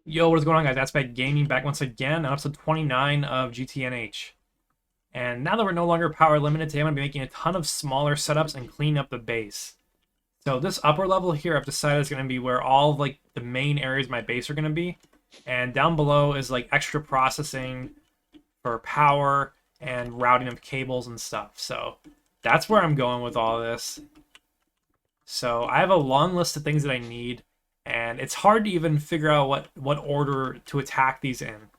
Yo, what is going on, guys? That's Bad Gaming back once again on episode 29 of GTNH. And now that we're no longer power limited, today I'm going to be making a ton of smaller setups and cleaning up the base. So this upper level here I've decided is going to be where all of, like, the main areas of my base are going to be. And down below is like extra processing for power and routing of cables and stuff. So that's where I'm going with all this. So I have a long list of things that I need, and it's hard to even figure out what order to attack these in.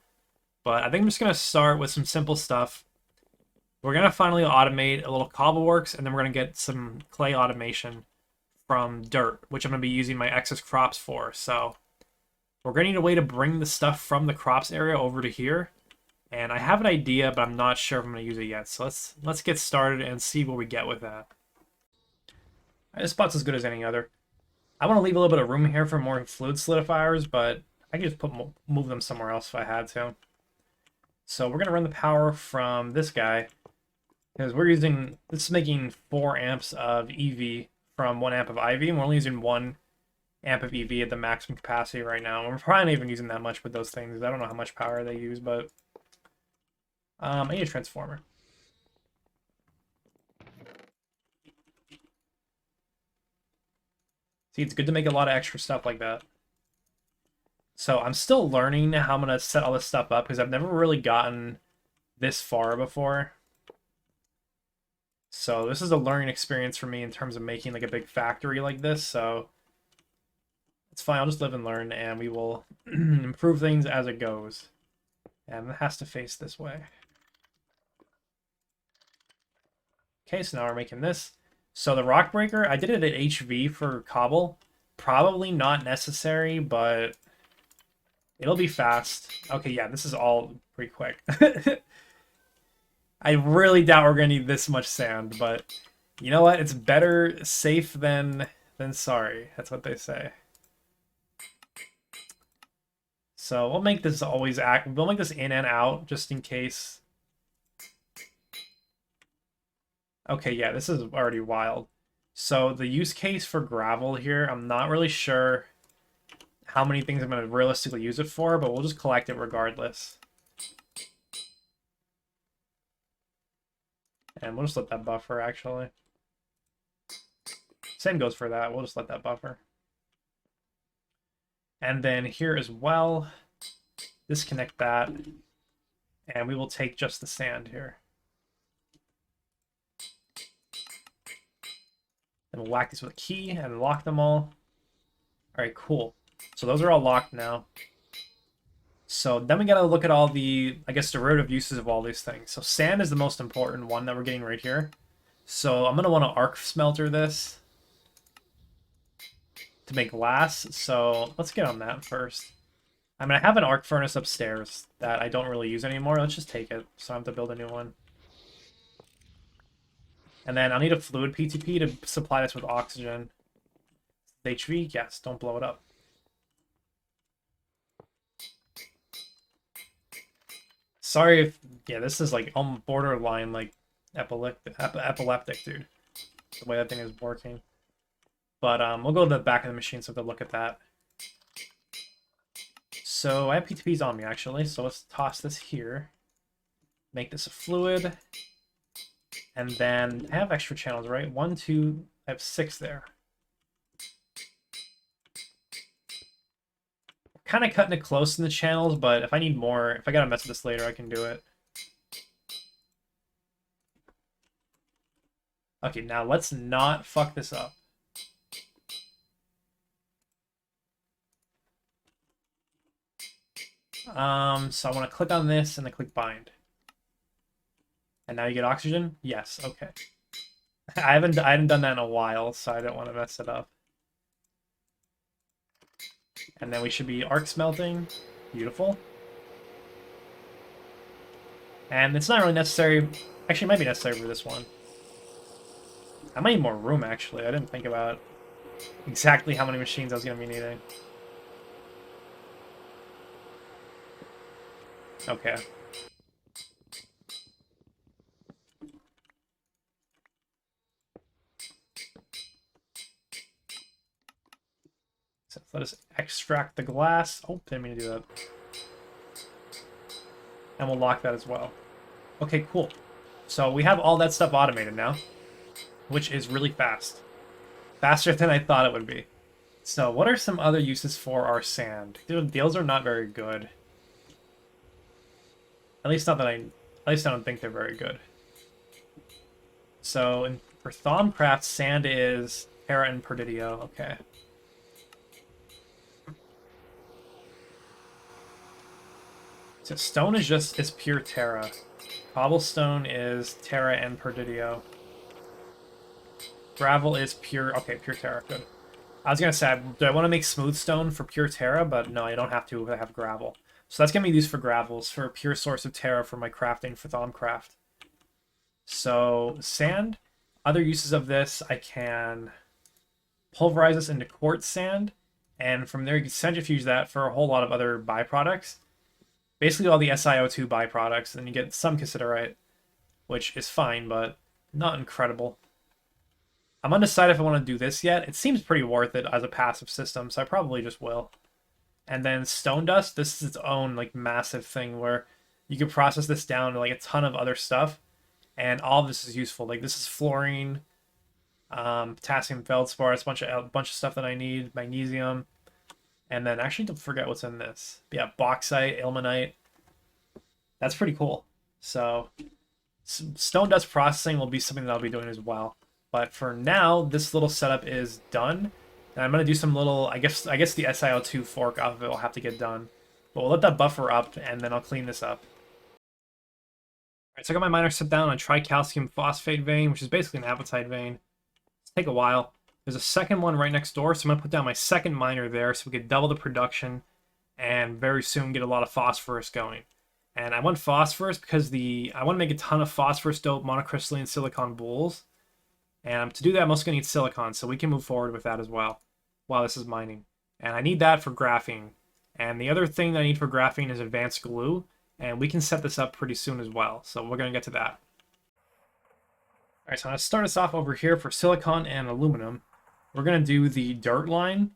But I think I'm just gonna start with some simple stuff. We're gonna finally automate a little Cobbleworks, and then we're gonna get some clay automation from dirt, which I'm gonna be using my excess crops for. So we're gonna need a way to bring the stuff from the crops area over to here. And I have an idea, but I'm not sure if I'm gonna use it yet. So let's get started and see what we get with that. This spot's as good as any other. I want to leave a little bit of room here for more fluid solidifiers, but I can just move them somewhere else if I had to. So we're going to run the power from this guy, because this is making 4 amps of EV from 1 amp of IV, and we're only using 1 amp of EV at the maximum capacity right now. And we're probably not even using that much with those things. I don't know how much power they use, but I need a transformer. See, it's good to make a lot of extra stuff like that. So I'm still learning how I'm going to set all this stuff up because I've never really gotten this far before. So this is a learning experience for me in terms of making like a big factory like this. So it's fine. I'll just live and learn, and we will improve things as it goes. And it has to face this way. Okay, so now we're making this. So the rock breaker, I did it at HV for cobble. Probably not necessary, but it'll be fast. Okay, yeah, this is all pretty quick. I really doubt we're gonna need this much sand, but you know what? It's better safe than sorry. That's what they say. So we'll make this always act. We'll make this in and out just in case. Okay, yeah, this is already wild. So the use case for gravel here, I'm not really sure how many things I'm going to realistically use it for, but we'll just collect it regardless. And we'll just let that buffer, actually. Same goes for that. We'll just let that buffer. And then here as well, disconnect that. And we will take just the sand here. Then we'll whack these with a key and lock them all. All right, cool. So those are all locked now. So then we gotta look at all the, I guess, derivative uses of all these things. So sand is the most important one that we're getting right here. So I'm gonna want to arc smelter this to make glass. So let's get on that first. I'm gonna have an arc furnace upstairs that I don't really use anymore. Let's just take it, so I have to build a new one. And then I'll need a fluid PTP to supply this with oxygen. HV, yes, don't blow it up. Sorry if, yeah, this is like on borderline like epileptic, dude. The way that thing is working. But we'll go to the back of the machine so to look at that. So I have PTPs on me actually, so let's toss this here. Make this a fluid. And then I have extra channels, right? 1, 2, I have 6 there. Kind of cutting it close in the channels, but if I need more, if I gotta mess with this later, I can do it. Okay, now let's not fuck this up. So I want to click on this and then click bind. And now you get oxygen? Yes, okay. I haven't done that in a while, so I don't want to mess it up. And then we should be arc smelting. Beautiful. And it's not really necessary. Actually, it might be necessary for this one. I might need more room, actually. I didn't think about exactly how many machines I was going to be needing. Okay. So let us extract the glass. Oh, didn't mean to do that. And we'll lock that as well. Okay, cool. So we have all that stuff automated now, which is really fast. Faster than I thought it would be. So what are some other uses for our sand? Those are not very good. At least I don't think they're very good. So for Thaumcraft, sand is Terra and Perdidio. Okay. So stone is pure Terra. Cobblestone is Terra and Perdidio. Gravel is pure. Okay, pure Terra. Good. I was gonna say, do I want to make smooth stone for pure Terra? But no, I don't have to if I have gravel. So that's gonna be used for gravels for a pure source of Terra for my crafting for Thaumcraft. So sand. Other uses of this, I can pulverize this into quartz sand, and from there you can centrifuge that for a whole lot of other byproducts. Basically all the SiO2 byproducts, and you get some cassiterite, which is fine, but not incredible. I'm undecided if I want to do this yet. It seems pretty worth it as a passive system, so I probably just will. And then stone dust, this is its own like massive thing where you can process this down to like a ton of other stuff, and all of this is useful. Like this is fluorine, potassium feldspar, it's a bunch of stuff that I need, magnesium, and then actually don't forget what's in this. But yeah, bauxite, ilmenite. That's pretty cool. So stone dust processing will be something that I'll be doing as well. But for now, this little setup is done. And I'm going to do some little, I guess the SiO2 fork off of it will have to get done. But we'll let that buffer up, and then I'll clean this up. Alright, so I got my miner set down on a tricalcium phosphate vein, which is basically an apatite vein. It's take a while. There's a second one right next door, so I'm going to put down my second miner there so we can double the production and very soon get a lot of phosphorus going. And I want phosphorus because I want to make a ton of phosphorus dope monocrystalline silicon boules. And to do that, I'm also going to need silicon, so we can move forward with that as well while this is mining. And I need that for graphene. And the other thing that I need for graphene is advanced glue, and we can set this up pretty soon as well, so we're going to get to that. Alright, so I'm going to start us off over here for silicon and aluminum. We're going to do the dirt line,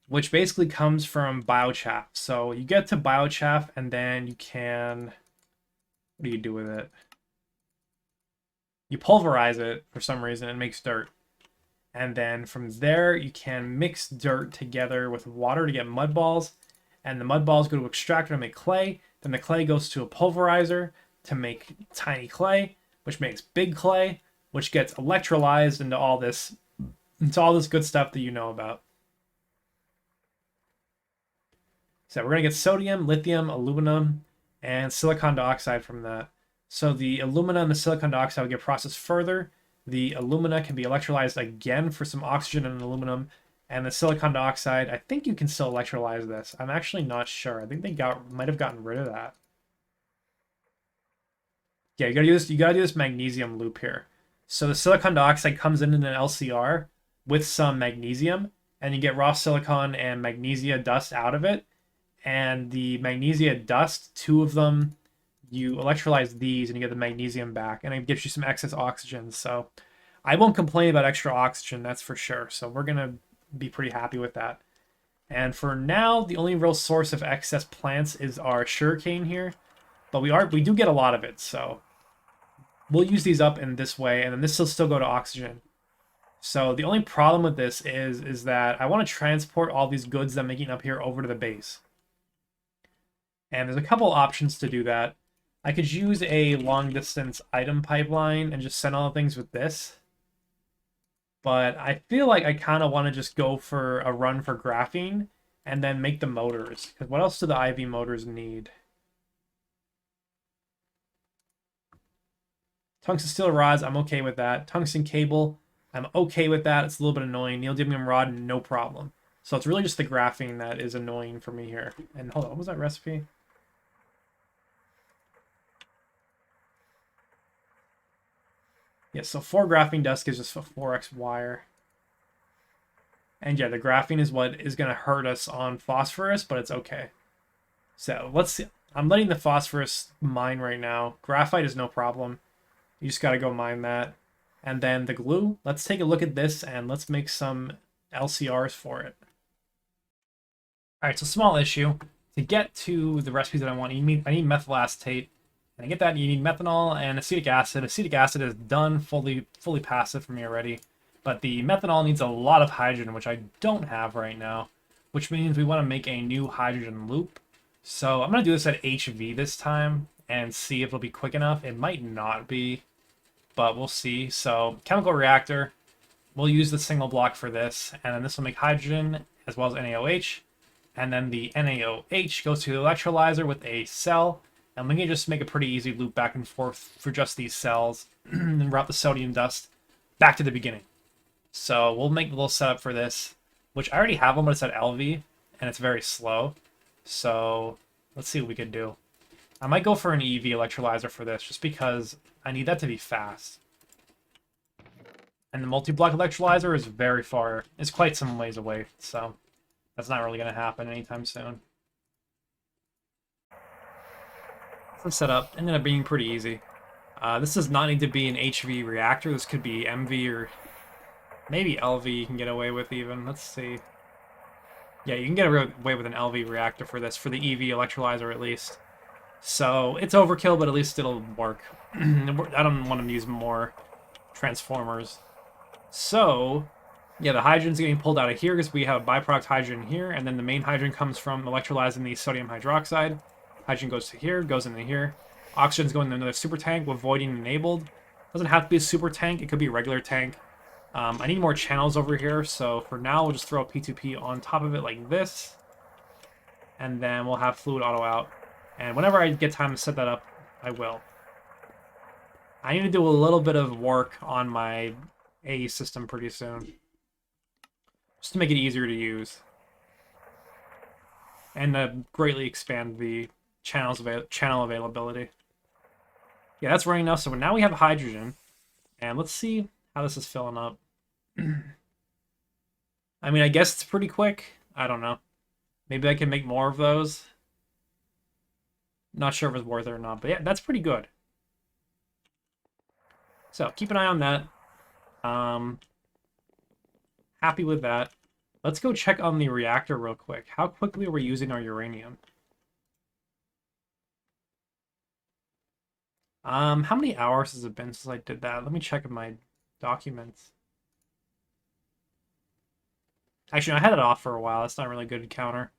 which basically comes from biochaff. So you get to biochaff, and then you can... What do you do with it? You pulverize it for some reason, it makes dirt. And then from there, you can mix dirt together with water to get mud balls. And the mud balls go to extractor to make clay. Then the clay goes to a pulverizer to make tiny clay, which makes big clay, which gets electrolyzed into all this good stuff that you know about. So we're going to get sodium, lithium, aluminum, and silicon dioxide from that. So the alumina and the silicon dioxide will get processed further. The alumina can be electrolyzed again for some oxygen and aluminum. And the silicon dioxide, I think you can still electrolyze this. I'm actually not sure. I think they might have gotten rid of that. Yeah, you gotta do this magnesium loop here. So the silicon dioxide comes in an LCR with some magnesium, and you get raw silicon and magnesia dust out of it. And the magnesia dust, two of them, you electrolyze these and you get the magnesium back, and it gives you some excess oxygen. So I won't complain about extra oxygen, that's for sure. So we're going to be pretty happy with that. And for now, the only real source of excess plants is our sugarcane here. But we do get a lot of it, so we'll use these up in this way, and then this will still go to oxygen. So the only problem with this is that I want to transport all these goods that I'm making up here over to the base. And there's a couple options to do that. I could use a long-distance item pipeline and just send all the things with this. But I feel like I kind of want to just go for a run for graphene and then make the motors. Because what else do the IV motors need? Tungsten steel rods, I'm okay with that. Tungsten cable, I'm okay with that. It's a little bit annoying. Neodymium rod, no problem. So it's really just the graphene that is annoying for me here. And hold on, what was that recipe? Yeah, so 4 graphene dust gives us a 4x wire. And yeah, the graphene is what is going to hurt us on phosphorus, but it's okay. So let's see. I'm letting the phosphorus mine right now. Graphite is no problem. You just got to go mine that. And then the glue, let's take a look at this and let's make some LCRs for it. Alright, so small issue. To get to the recipes that I want, I need methyl acetate. And to get that, you need methanol and acetic acid. Acetic acid is done, fully passive for me already. But the methanol needs a lot of hydrogen, which I don't have right now. Which means we want to make a new hydrogen loop. So I'm going to do this at HV this time and see if it'll be quick enough. It might not be, but we'll see. So chemical reactor, we'll use the single block for this. And then this will make hydrogen as well as NaOH. And then the NaOH goes to the electrolyzer with a cell. And we can just make a pretty easy loop back and forth for just these cells and route the sodium dust back to the beginning. So we'll make a little setup for this, which I already have one, but it's at LV, and it's very slow. So let's see what we can do. I might go for an EV electrolyzer for this, just because I need that to be fast. And the multi-block electrolyzer is very far. It's quite some ways away, so that's not really going to happen anytime soon. The setup ended up being pretty easy. This does not need to be an HV reactor. This could be MV or maybe LV you can get away with even. Let's see. Yeah, you can get away with an LV reactor for this, for the EV electrolyzer at least. So it's overkill, but at least it'll work. I don't want to use more transformers. So, yeah, the hydrogen's getting pulled out of here because we have byproduct hydrogen here, and then the main hydrogen comes from electrolyzing the sodium hydroxide. Hydrogen goes to here, goes into here. Oxygen's going into another super tank with voiding enabled. Doesn't have to be a super tank, it could be a regular tank. I need more channels over here, so for now we'll just throw a P2P on top of it like this. And then we'll have fluid auto out. And whenever I get time to set that up, I will. I need to do a little bit of work on my AE system pretty soon, just to make it easier to use. And greatly expand the channel availability. Yeah, that's running now. So now we have hydrogen, and let's see how this is filling up. I mean, I guess it's pretty quick. I don't know. Maybe I can make more of those. Not sure if it's worth it or not, but yeah, that's pretty good. So keep an eye on that. Happy with that. Let's go check on the reactor real quick. How quickly are we using our uranium? How many hours has it been since I did that? Let me check in my documents. Actually, I had it off for a while. That's not really a good counter.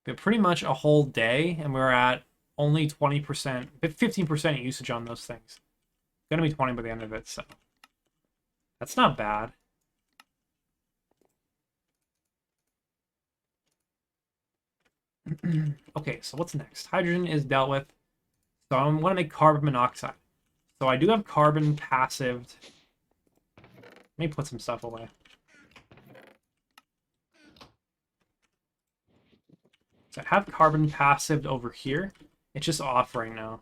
But pretty much a whole day, and we're at only 20%, 15% usage on those things. Gonna be 20 by the end of it, so that's not bad. Okay, so what's next? Hydrogen is dealt with. So I want to make carbon monoxide. So I do have carbon passived. Let me put some stuff away. So I have carbon passived over here. It's just off right now.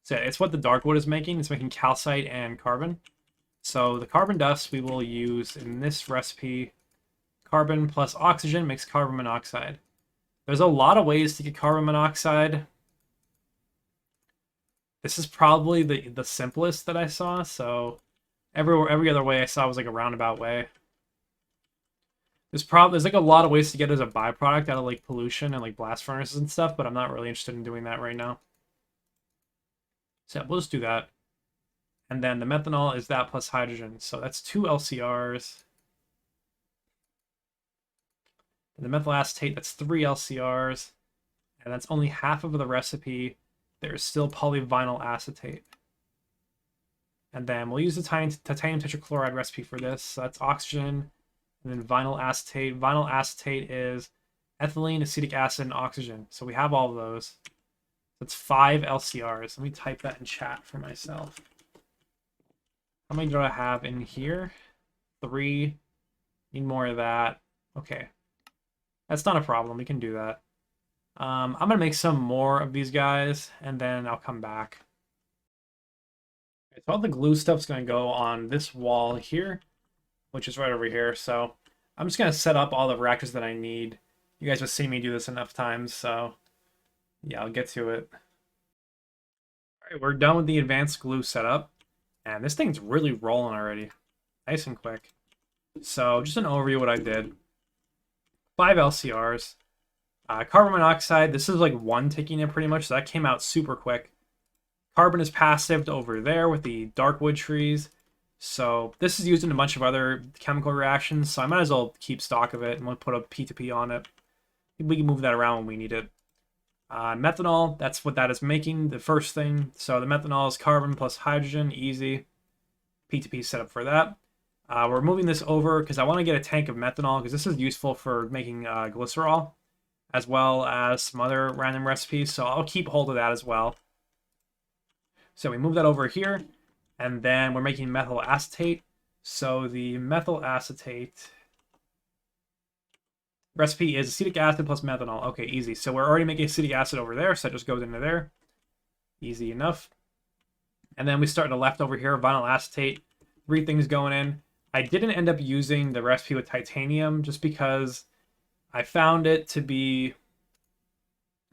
So it's what the dark wood is making. It's making calcite and carbon. So the carbon dust we will use in this recipe. Carbon plus oxygen makes carbon monoxide. There's a lot of ways to get carbon monoxide. This is probably the simplest that I saw, so every other way I saw was like a roundabout way. There's like a lot of ways to get it as a byproduct out of like pollution and like blast furnaces and stuff, but I'm not really interested in doing that right now. So we'll just do that. And then the methanol is that plus hydrogen, so that's 2 LCRs. And the methyl acetate, that's 3 LCRs. And that's only half of the recipe. There's still polyvinyl acetate. And then we'll use the titanium tetrachloride recipe for this. So that's oxygen, and then vinyl acetate. Vinyl acetate is ethylene, acetic acid, and oxygen. So we have all of those. That's 5 LCRs. Let me type that in chat for myself. How many do I have in here? 3. Need more of that. Okay. That's not a problem. We can do that. I'm going to make some more of these guys, and then I'll come back. Okay, so all the glue stuff's going to go on this wall here, which is right over here. So I'm just going to set up all the reactors that I need. You guys have seen me do this enough times, so yeah, I'll get to it. All right, we're done with the advanced glue setup, and this thing's really rolling already. Nice and quick. So just an overview of what I did. 5 LCRs. Carbon monoxide, this is like one taking it pretty much, so that came out super quick. Carbon is passived over there with the dark wood trees. So this is used in a bunch of other chemical reactions, so I might as well keep stock of it and we'll put a P2P on it. We can move that around when we need it. Methanol, that's what that is making, the first thing. So the methanol is carbon plus hydrogen, easy. P2P setup for that. We're moving this over because I want to get a tank of methanol because this is useful for making glycerol, as well as some other random recipes, so I'll keep hold of that as well. So we move that over here, and then we're making methyl acetate. So the methyl acetate recipe is acetic acid plus methanol. Okay, easy. So we're already making acetic acid over there, so it just goes into there. Easy enough. And then we start to left over here, vinyl acetate. 3 things going in. I didn't end up using the recipe with titanium just because I found it to be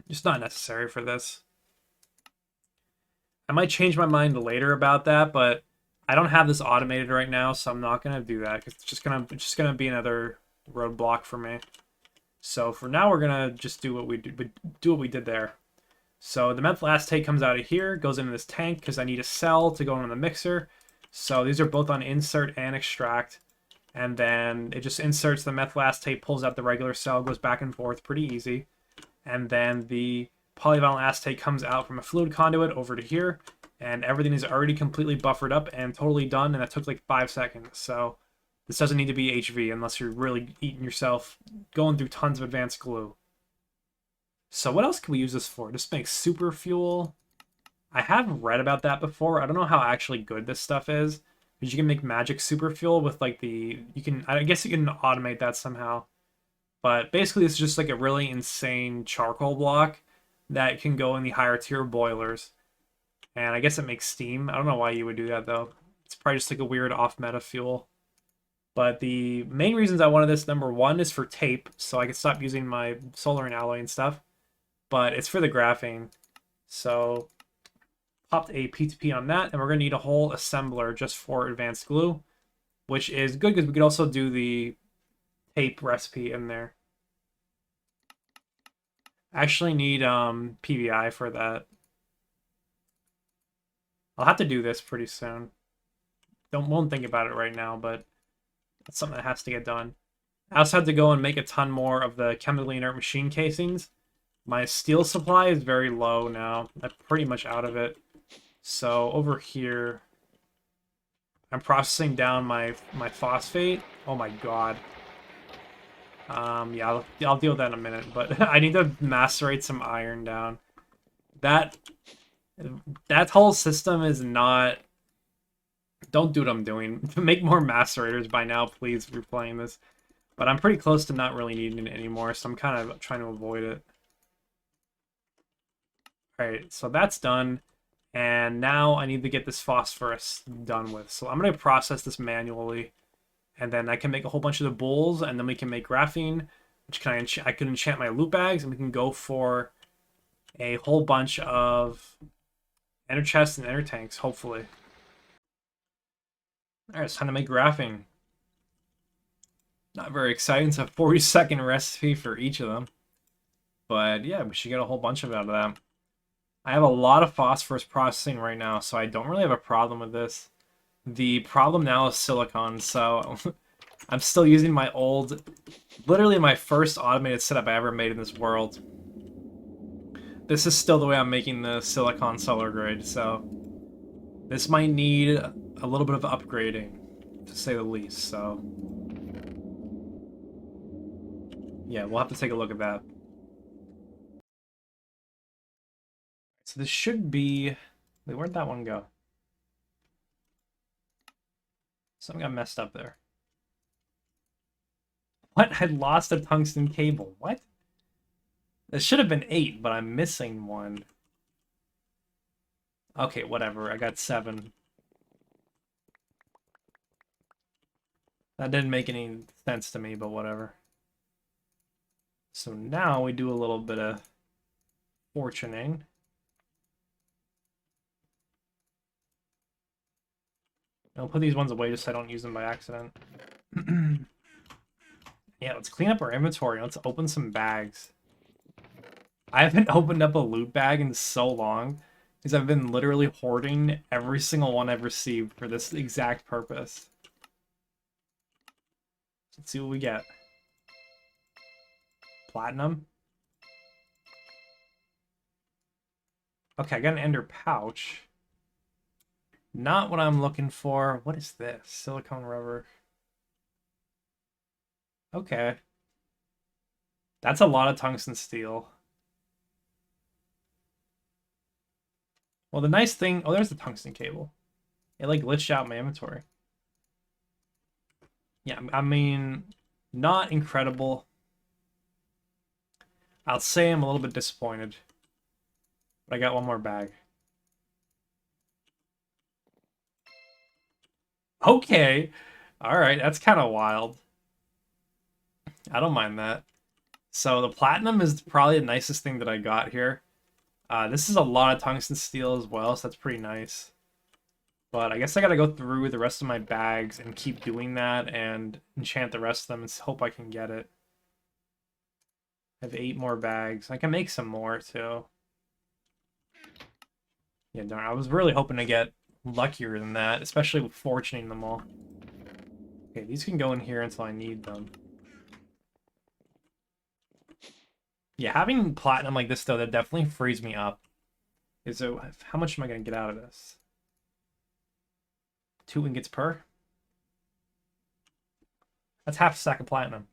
just not necessary for this. I might change my mind later about that, but I don't have this automated right now, so I'm not gonna do that because it's just gonna be another roadblock for me. So for now, we're gonna just do what we did there. So the methyl acetate comes out of here, goes into this tank because I need a cell to go into the mixer. So these are both on insert and extract, and then it just inserts the methyl acetate, pulls out the regular cell, goes back and forth, pretty easy. And then the polyvinyl acetate comes out from a fluid conduit over to here, and everything is already completely buffered up and totally done, and that took like 5 seconds. So this doesn't need to be HV unless you're really eating yourself, going through tons of advanced glue. So what else can we use this for? Just make super fuel. I have read about that before. I don't know how actually good this stuff is, but you can make magic super fuel with like I guess you can automate that somehow. But basically it's just like a really insane charcoal block that can go in the higher tier boilers. And I guess it makes steam. I don't know why you would do that though. It's probably just like a weird off-meta fuel. But the main reasons I wanted this, number one, is for tape, so I can stop using my solar and alloy and stuff. But it's for the graphene. So popped a P2P on that, and we're going to need a whole assembler just for advanced glue, which is good because we could also do the tape recipe in there. I actually need PVI for that. I'll have to do this pretty soon. Won't think about it right now, but that's something that has to get done. I also had to go and make a ton more of the chemically inert machine casings. My steel supply is very low now. I'm pretty much out of it. So over here, I'm processing down my phosphate. Oh my god. Yeah, I'll deal with that in a minute, but I need to macerate some iron down. That whole system is not... Don't do what I'm doing. Make more macerators by now, please, if you're playing this. But I'm pretty close to not really needing it anymore, so I'm kind of trying to avoid it. Alright, so that's done. And now I need to get this phosphorus done with. So I'm going to process this manually. And then I can make a whole bunch of the bowls, and then we can make graphene, which I can enchant my loot bags, and we can go for a whole bunch of ender chests and ender tanks, hopefully. Alright, it's time to make graphene. Not very exciting. It's a 40-second recipe for each of them. But yeah, we should get a whole bunch of it out of that. I have a lot of phosphorus processing right now, so I don't really have a problem with this. The problem now is silicon, so I'm still using my old, literally my first automated setup I ever made in this world. This is still the way I'm making the silicon solar grade, so this might need a little bit of upgrading, to say the least, so yeah, we'll have to take a look at that. So this should be... Wait, where'd that one go? Something got messed up there. What? I lost a tungsten cable. What? It should have been 8, but I'm missing one. Okay, whatever. I got 7. That didn't make any sense to me, but whatever. So now we do a little bit of fortuning. I'll put these ones away just so I don't use them by accident. Yeah, let's clean up our inventory. Let's open some bags. I haven't opened up a loot bag in so long because I've been literally hoarding every single one I've received for this exact purpose. Let's see what we get. Platinum. Okay, I got an ender pouch. Not what I'm looking for. What is this? Silicone rubber. Okay. That's a lot of tungsten steel. Well, the nice thing... Oh, there's the tungsten cable. It, like, glitched out my inventory. Yeah, I mean, not incredible. I'll say I'm a little bit disappointed. But I got one more bag. Okay. Alright, that's kind of wild. I don't mind that. So the platinum is probably the nicest thing that I got here. This is a lot of tungsten steel as well, so that's pretty nice. But I guess I gotta go through the rest of my bags and keep doing that and enchant the rest of them and hope I can get it. I have 8 more bags. I can make some more too. Yeah, darn, I was really hoping to get luckier than that, especially with fortuning them all. Okay, these can go in here until I need them. Yeah, having platinum like this, though, that definitely frees me up. So, how much am I going to get out of this? 2 ingots per? That's half a stack of platinum.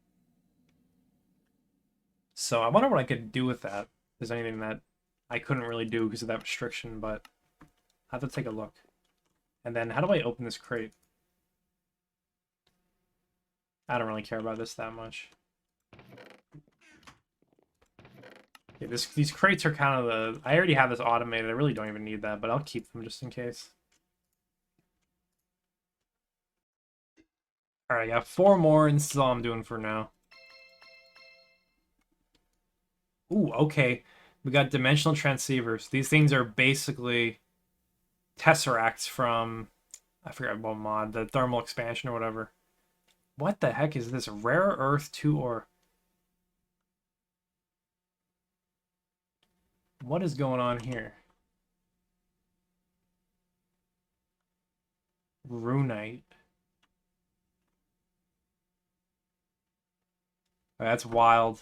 So, I wonder what I could do with that. If there's anything that I couldn't really do because of that restriction, but I have to take a look. And then, how do I open this crate? I don't really care about this that much. Yeah, these crates are kind of the... I already have this automated. I really don't even need that, but I'll keep them just in case. Alright, I got 4 more, and this is all I'm doing for now. Ooh, okay. We got dimensional transceivers. These things are basically tesseracts from... I forgot what mod. The thermal expansion or whatever. What the heck is this? Rare Earth 2 ore. What is going on here? Runite. Oh, that's wild.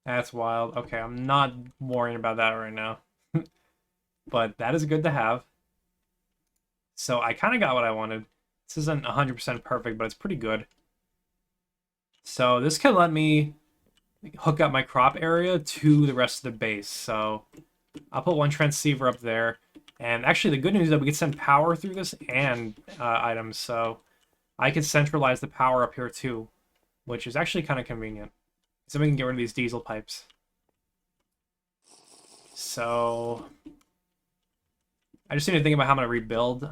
That's wild. Okay, I'm not worrying about that right now. But that is good to have. So I kind of got what I wanted. This isn't 100% perfect, but it's pretty good. So this can let me hook up my crop area to the rest of the base. So I'll put 1 transceiver up there. And actually, the good news is that we can send power through this and items. So I can centralize the power up here too, which is actually kind of convenient. So we can get rid of these diesel pipes. So I just need to think about how I'm going to rebuild.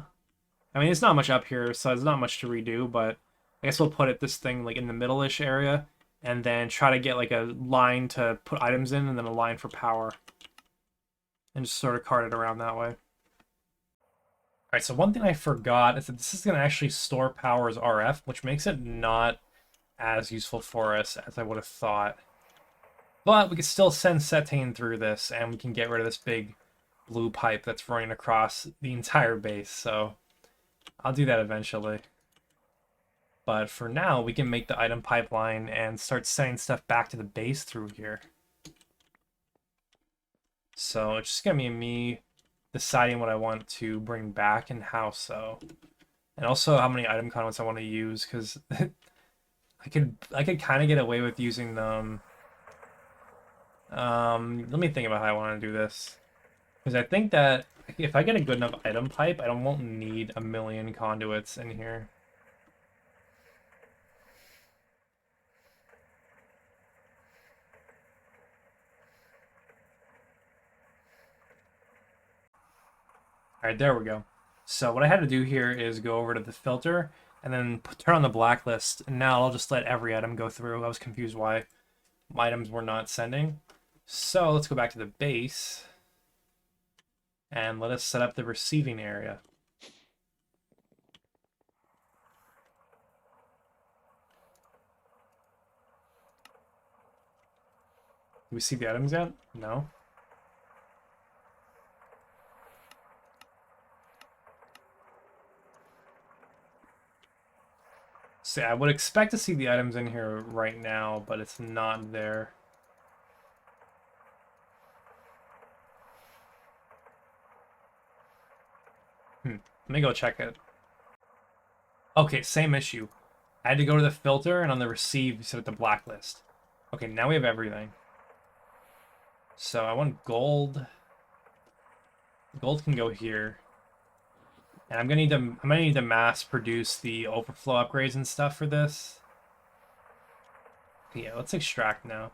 I mean, it's not much up here, so there's not much to redo, but I guess we'll put this thing like in the middle-ish area and then try to get like a line to put items in and then a line for power. And just sort of cart it around that way. Alright, so one thing I forgot is that this is going to actually store power as RF, which makes it not as useful for us as I would have thought. But we can still send cetane through this, and we can get rid of this big blue pipe that's running across the entire base, so I'll do that eventually. But for now, we can make the item pipeline and start sending stuff back to the base through here. So it's just going to be me deciding what I want to bring back and how so. And also how many item conduits I want to use, because I could kind of get away with using them. Let me think about how I want to do this. Because I think that if I get a good enough item pipe, I won't need a million conduits in here. Alright, there we go. So what I had to do here is go over to the filter and then turn on the blacklist. And now I'll just let every item go through. I was confused why items were not sending. So let's go back to the base. And let us set up the receiving area. Do we see the items yet? No. So yeah, I would expect to see the items in here right now, but it's not there. Let me go check it. Okay, same issue. I had to go to the filter, and on the receive, you set it to blacklist. Okay, now we have everything. So I want gold. Gold can go here. And I'm gonna need to mass produce the overflow upgrades and stuff for this. Yeah, let's extract now.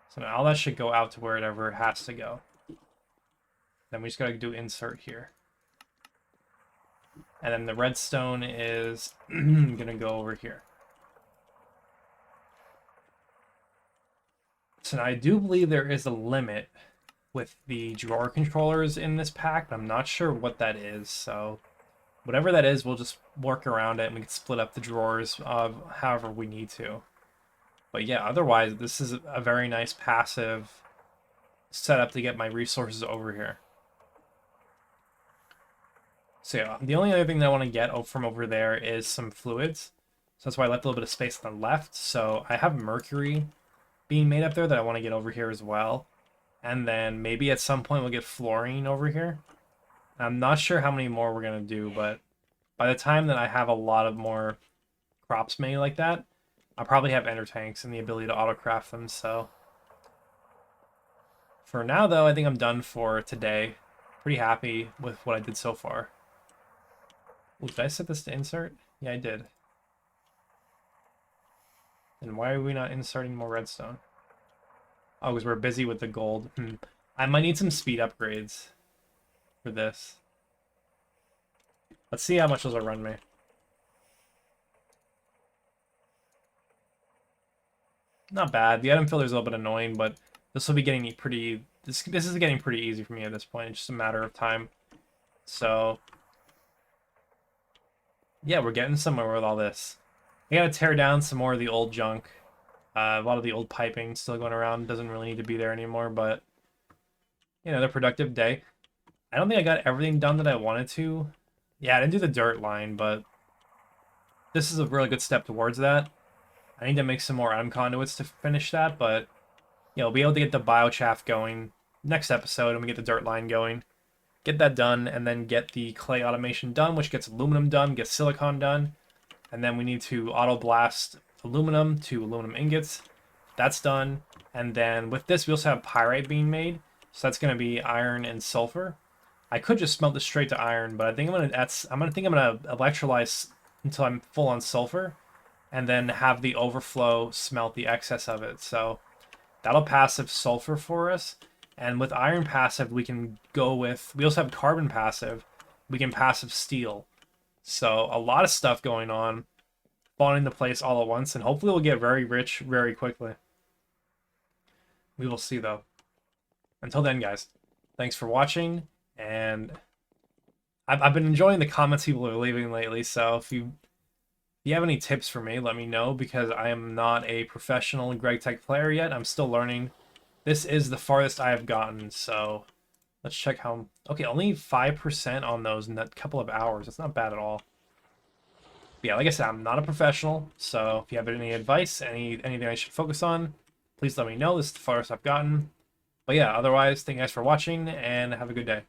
So now all that should go out to wherever it has to go. Then we just gotta do insert here. And then the redstone is gonna go over here. So now I do believe there is a limit with the drawer controllers in this pack, but I'm not sure what that is, so whatever that is, we'll just work around it and we can split up the drawers however we need to. But yeah, otherwise, this is a very nice passive setup to get my resources over here. So yeah, the only other thing that I want to get from over there is some fluids. So that's why I left a little bit of space on the left. So I have mercury being made up there that I want to get over here as well. And then maybe at some point we'll get fluorine over here. I'm not sure how many more we're going to do, but by the time that I have a lot of more crops made like that, I'll probably have ender tanks and the ability to auto-craft them, so... For now, though, I think I'm done for today. Pretty happy with what I did so far. Ooh, did I set this to insert? Yeah, I did. And why are we not inserting more redstone? Oh, because we're busy with the gold. I might need some speed upgrades for this. Let's see how much those will run me. Not bad. The item filter is a little bit annoying, but this will be getting pretty... This is getting pretty easy for me at this point. It's just a matter of time. So... yeah, we're getting somewhere with all this. I gotta tear down some more of the old junk. A lot of the old piping still going around. Doesn't really need to be there anymore, but... you know, another productive day. I don't think I got everything done that I wanted to. Yeah, I didn't do the dirt line, but... this is a really good step towards that. I need to make some more item conduits to finish that, but... you know, we'll be able to get the biochaff going next episode, and we get the dirt line going. Get that done, and then get the clay automation done, which gets aluminum done, gets silicon done. And then we need to auto blast aluminum to aluminum ingots. That's done. And then with this, we also have pyrite being made. So that's going to be iron and sulfur. I could just smelt this straight to iron, but I think I'm gonna electrolyze until I'm full on sulfur, and then have the overflow smelt the excess of it. So that'll passive sulfur for us. And with iron passive, we can go with... we also have carbon passive. We can passive steel. So a lot of stuff going on, falling into place all at once, and hopefully we'll get very rich very quickly. We will see, though. Until then, guys, thanks for watching, and I've been enjoying the comments people are leaving lately, so if you have any tips for me, let me know, because I am not a professional Greg Tech player yet. I'm still learning. This is the farthest I have gotten, so let's check how... okay, only 5% on those in that couple of hours. That's not bad at all. But yeah, like I said, I'm not a professional, so if you have any advice, anything I should focus on, please let me know. This is the farthest I've gotten. But yeah, otherwise, thank you guys for watching, and have a good day.